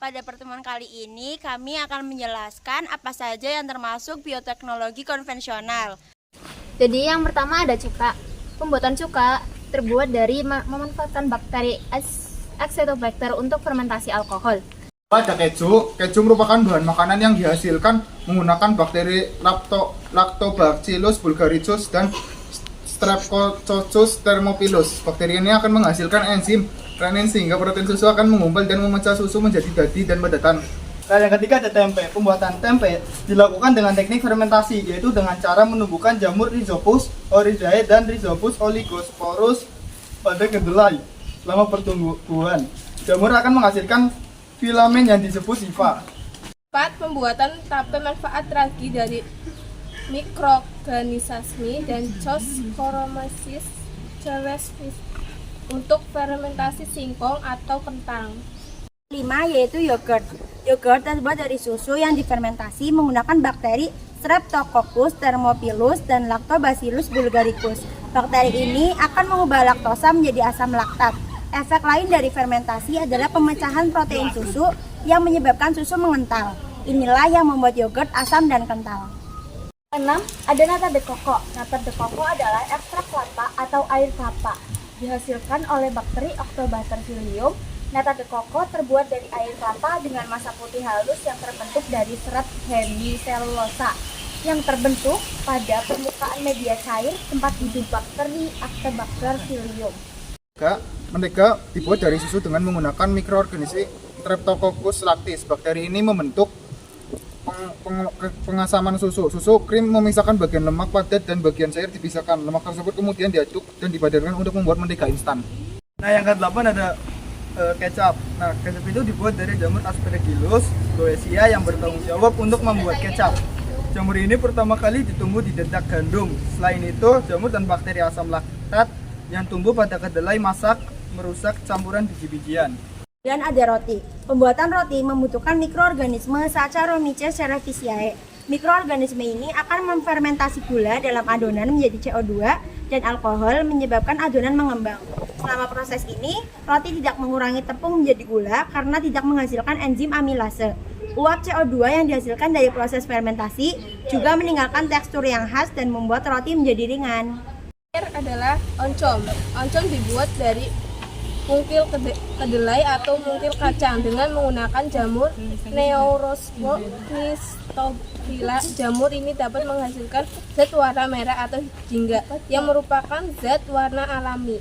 Pada pertemuan kali ini kami akan menjelaskan apa saja yang termasuk bioteknologi konvensional. Jadi yang pertama ada cuka. Pembuatan cuka terbuat dari memanfaatkan bakteri Acetobacter untuk fermentasi alkohol. Ada keju. Keju merupakan bahan makanan yang dihasilkan menggunakan bakteri Lactobacillus bulgaricus dan Streptococcus thermophilus. Bakteri ini akan menghasilkan enzim renin sehingga protein susu akan mengumpal dan memecah susu menjadi dadi dan padatan. Dan yang ketiga ada tempe. Pembuatan tempe dilakukan dengan teknik fermentasi, yaitu dengan cara menumbuhkan jamur Rhizopus oryzae dan Rhizopus oligosporus pada kedelai. Selama pertumbuhan, jamur akan menghasilkan filamen yang disebut hifa. 4. Pembuatan tape manfaat ragi dari mikroorganisme dan Chocoromyces cerevisiae untuk fermentasi singkong atau kentang. 5. Yaitu yogurt. Yogurt terbuat dari susu yang difermentasi menggunakan bakteri Streptococcus thermophilus dan Lactobacillus bulgaricus. Bakteri ini akan mengubah laktosa menjadi asam laktat. Efek lain dari fermentasi adalah pemecahan protein susu yang menyebabkan susu mengental. Inilah yang membuat yogurt asam dan kental. 6. Ada nata de coco. Nata de coco adalah ekstrak kelapa atau air kelapa. Dihasilkan oleh bakteri Octobacter psyllium. Nata de coco terbuat dari air kelapa dengan massa putih halus yang terbentuk dari serat hemiselulosa yang terbentuk pada permukaan media cair tempat hidup bakteri Octobacter psyllium. Mentega dibuat dari susu dengan menggunakan mikroorganisme Streptococcus lactis. Bakteri ini membentuk pengasaman susu. Susu krim memisahkan bagian lemak padat dan bagian cair dipisahkan. Lemak tersebut kemudian diaduk dan dipadankan untuk membuat mentega instan. Nah, yang ke-8 ada kecap. Nah, kecap itu dibuat dari jamur Aspergillus goesia yang bertanggung jawab untuk membuat kecap. Jamur ini pertama kali ditumbuh di dedak gandum. Selain itu, jamur dan bakteri asam laktat yang tumbuh pada kedelai masak merusak campuran biji-bijian. Dan ada roti. Pembuatan roti membutuhkan mikroorganisme Saccharomyces cerevisiae. Mikroorganisme ini akan memfermentasi gula dalam adonan menjadi CO2 dan alkohol menyebabkan adonan mengembang. Selama proses ini, roti tidak mengurangi tepung menjadi gula karena tidak menghasilkan enzim amilase. Uap CO2 yang dihasilkan dari proses fermentasi juga meninggalkan tekstur yang khas dan membuat roti menjadi ringan. Adalah oncom. Oncom dibuat dari mungkil kedelai atau mungkil kacang dengan menggunakan jamur Neurospora. Jamur ini dapat menghasilkan zat warna merah atau jingga yang merupakan zat warna alami.